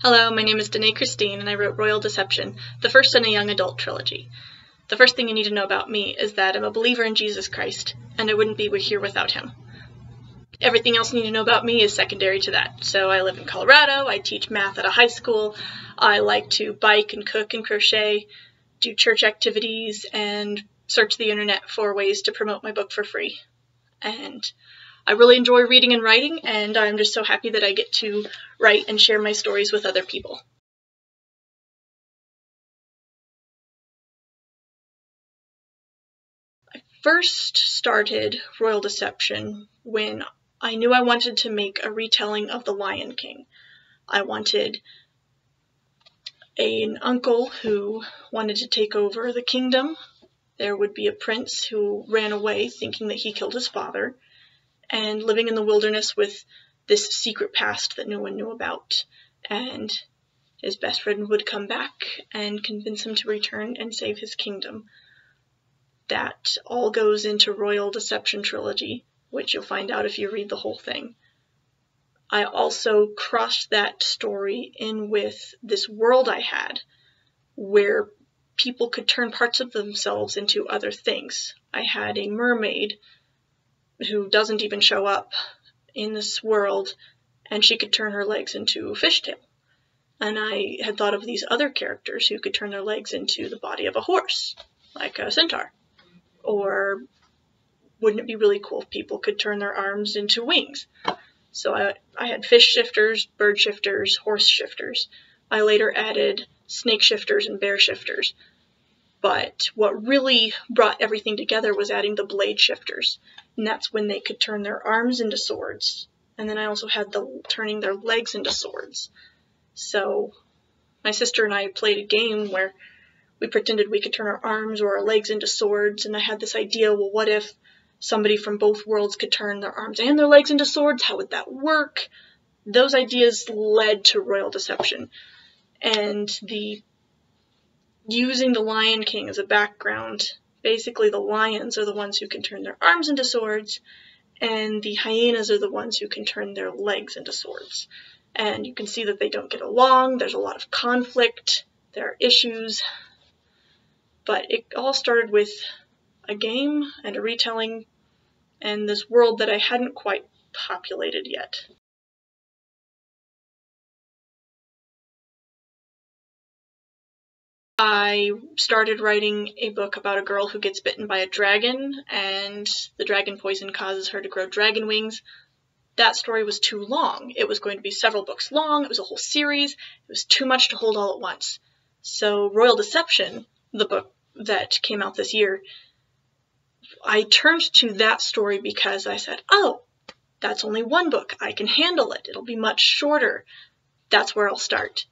Hello, my name is Denae Christine, and I wrote Royal Deception, the first in a young adult trilogy. The first thing you need to know about me is that I'm a believer in Jesus Christ, and I wouldn't be here without him. Everything else you need to know about me is secondary to that. So I live in Colorado, I teach math at a high school, I like to bike and cook and crochet, do church activities, and search the internet for ways to promote my book for free. And I really enjoy reading and writing, and I'm just so happy that I get to write and share my stories with other people. I first started Royal Deception when I knew I wanted to make a retelling of The Lion King. I wanted an uncle who wanted to take over the kingdom. There would be a prince who ran away thinking that he killed his father, and living in the wilderness with this secret past that no one knew about. And his best friend would come back and convince him to return and save his kingdom. That all goes into Royal Deception trilogy, which you'll find out if you read the whole thing. I also crossed that story in with this world I had, where people could turn parts of themselves into other things. I had a mermaid who doesn't even show up in this world, and she could turn her legs into a fishtail. And I had thought of these other characters who could turn their legs into the body of a horse, like a centaur. Or wouldn't it be really cool if people could turn their arms into wings? So I had fish shifters, bird shifters, horse shifters. I later added snake shifters and bear shifters. But what really brought everything together was adding the blade shifters. And that's when they could turn their arms into swords. And then I also had turning their legs into swords. So my sister and I played a game where we pretended we could turn our arms or our legs into swords. And I had this idea, well, what if somebody from both worlds could turn their arms and their legs into swords? How would that work? Those ideas led to Royal Deception. And using the Lion King as a background, basically the lions are the ones who can turn their arms into swords, and the hyenas are the ones who can turn their legs into swords. And you can see that they don't get along, there's a lot of conflict, there are issues, but it all started with a game and a retelling and this world that I hadn't quite populated yet. I started writing a book about a girl who gets bitten by a dragon, and the dragon poison causes her to grow dragon wings. That story was too long. It was going to be several books long, it was a whole series, it was too much to hold all at once. So Royal Deception, the book that came out this year, I turned to that story because I said, oh, that's only one book, I can handle it, it'll be much shorter, that's where I'll start.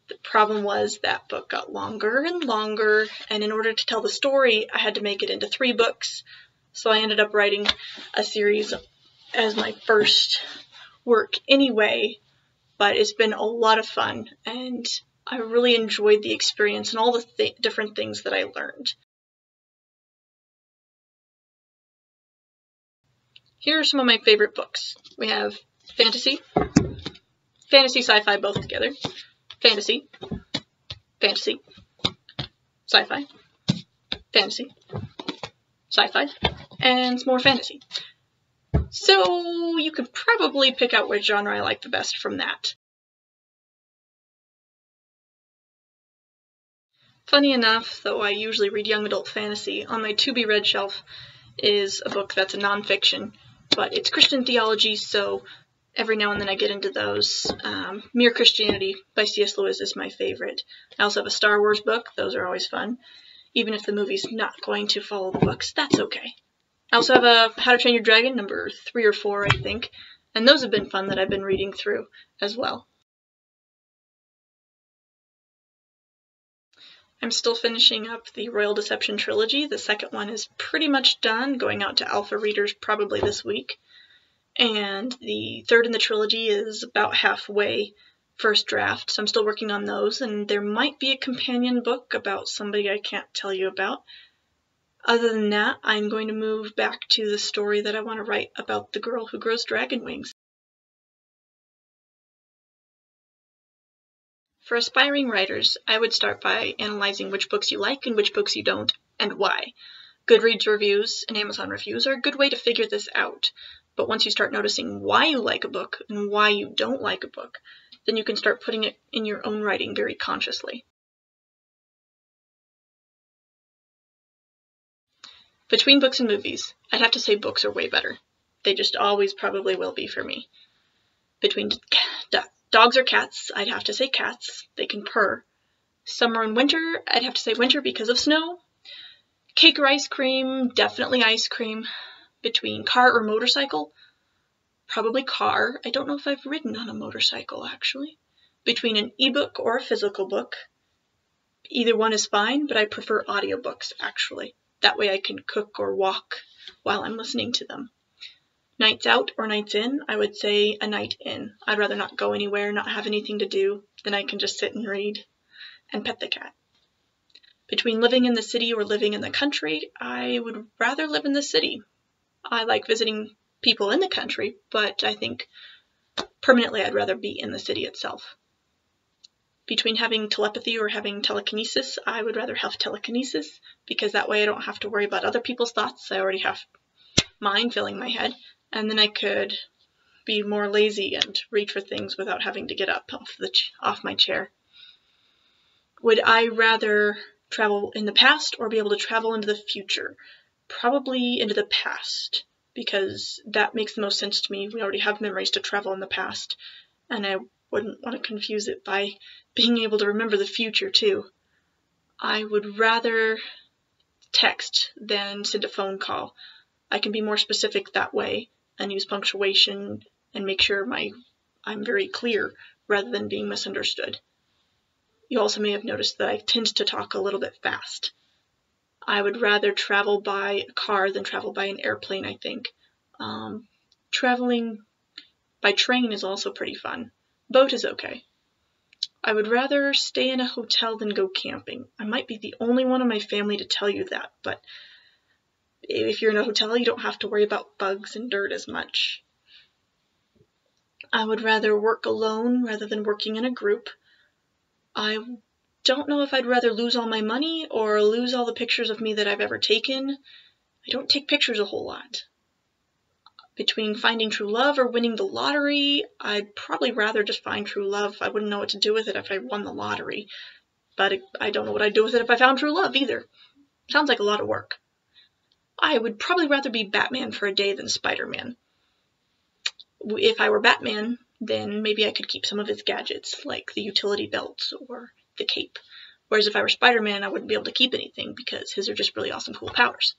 The problem was that book got longer and longer, and in order to tell the story, I had to make it into 3 books. So I ended up writing a series as my first work anyway, but it's been a lot of fun, and I really enjoyed the experience and all the different things that I learned. Here are some of my favorite books. We have fantasy, sci-fi both together, fantasy, sci-fi, fantasy, sci-fi, and some more fantasy. So you could probably pick out which genre I like the best from that. Funny enough, though I usually read young adult fantasy, on my to-be-read shelf is a book that's a nonfiction, but it's Christian theology, so every now and then I get into those. Mere Christianity by C.S. Lewis is my favorite. I also have a Star Wars book. Those are always fun. Even if the movie's not going to follow the books, that's okay. I also have a How to Train Your Dragon, number 3 or 4, I think. And those have been fun that I've been reading through as well. I'm still finishing up the Royal Deception trilogy. The second one is pretty much done, going out to alpha readers probably this week. And the third in the trilogy is about halfway, first draft, so I'm still working on those, and there might be a companion book about somebody I can't tell you about. Other than that, I'm going to move back to the story that I want to write about the girl who grows dragon wings. For aspiring writers, I would start by analyzing which books you like and which books you don't, and why. Goodreads reviews and Amazon reviews are a good way to figure this out. But once you start noticing why you like a book and why you don't like a book, then you can start putting it in your own writing very consciously. Between books and movies, I'd have to say books are way better. They just always probably will be for me. Between dogs or cats, I'd have to say cats. They can purr. Summer and winter, I'd have to say winter because of snow. Cake or ice cream, definitely ice cream. Between car or motorcycle, probably car. I don't know if I've ridden on a motorcycle, actually. Between an ebook or a physical book, either one is fine, but I prefer audiobooks, actually. That way I can cook or walk while I'm listening to them. Nights out or nights in, I would say a night in. I'd rather not go anywhere, not have anything to do, then I can just sit and read and pet the cat. Between living in the city or living in the country, I would rather live in the city. I like visiting people in the country, but I think permanently I'd rather be in the city itself. Between having telepathy or having telekinesis, I would rather have telekinesis, because that way I don't have to worry about other people's thoughts. I already have mine filling my head, and then I could be more lazy and reach for things without having to get up off my chair. Would I rather travel in the past or be able to travel into the future? Probably into the past, because that makes the most sense to me. We already have memories to travel in the past, and I wouldn't want to confuse it by being able to remember the future too. I would rather text than send a phone call. I can be more specific that way and use punctuation and make sure I'm very clear rather than being misunderstood. You also may have noticed that I tend to talk a little bit fast. I would rather travel by a car than travel by an airplane, I think. Traveling by train is also pretty fun. Boat is okay. I would rather stay in a hotel than go camping. I might be the only one in my family to tell you that, but if you're in a hotel, you don't have to worry about bugs and dirt as much. I would rather work alone rather than working in a group. I don't know if I'd rather lose all my money or lose all the pictures of me that I've ever taken. I don't take pictures a whole lot. Between finding true love or winning the lottery, I'd probably rather just find true love. I wouldn't know what to do with it if I won the lottery, but I don't know what I'd do with it if I found true love either. Sounds like a lot of work. I would probably rather be Batman for a day than Spider-Man. If I were Batman, then maybe I could keep some of his gadgets, like the utility belt or the cape. Whereas if I were Spider-Man, I wouldn't be able to keep anything because his are just really awesome, cool powers.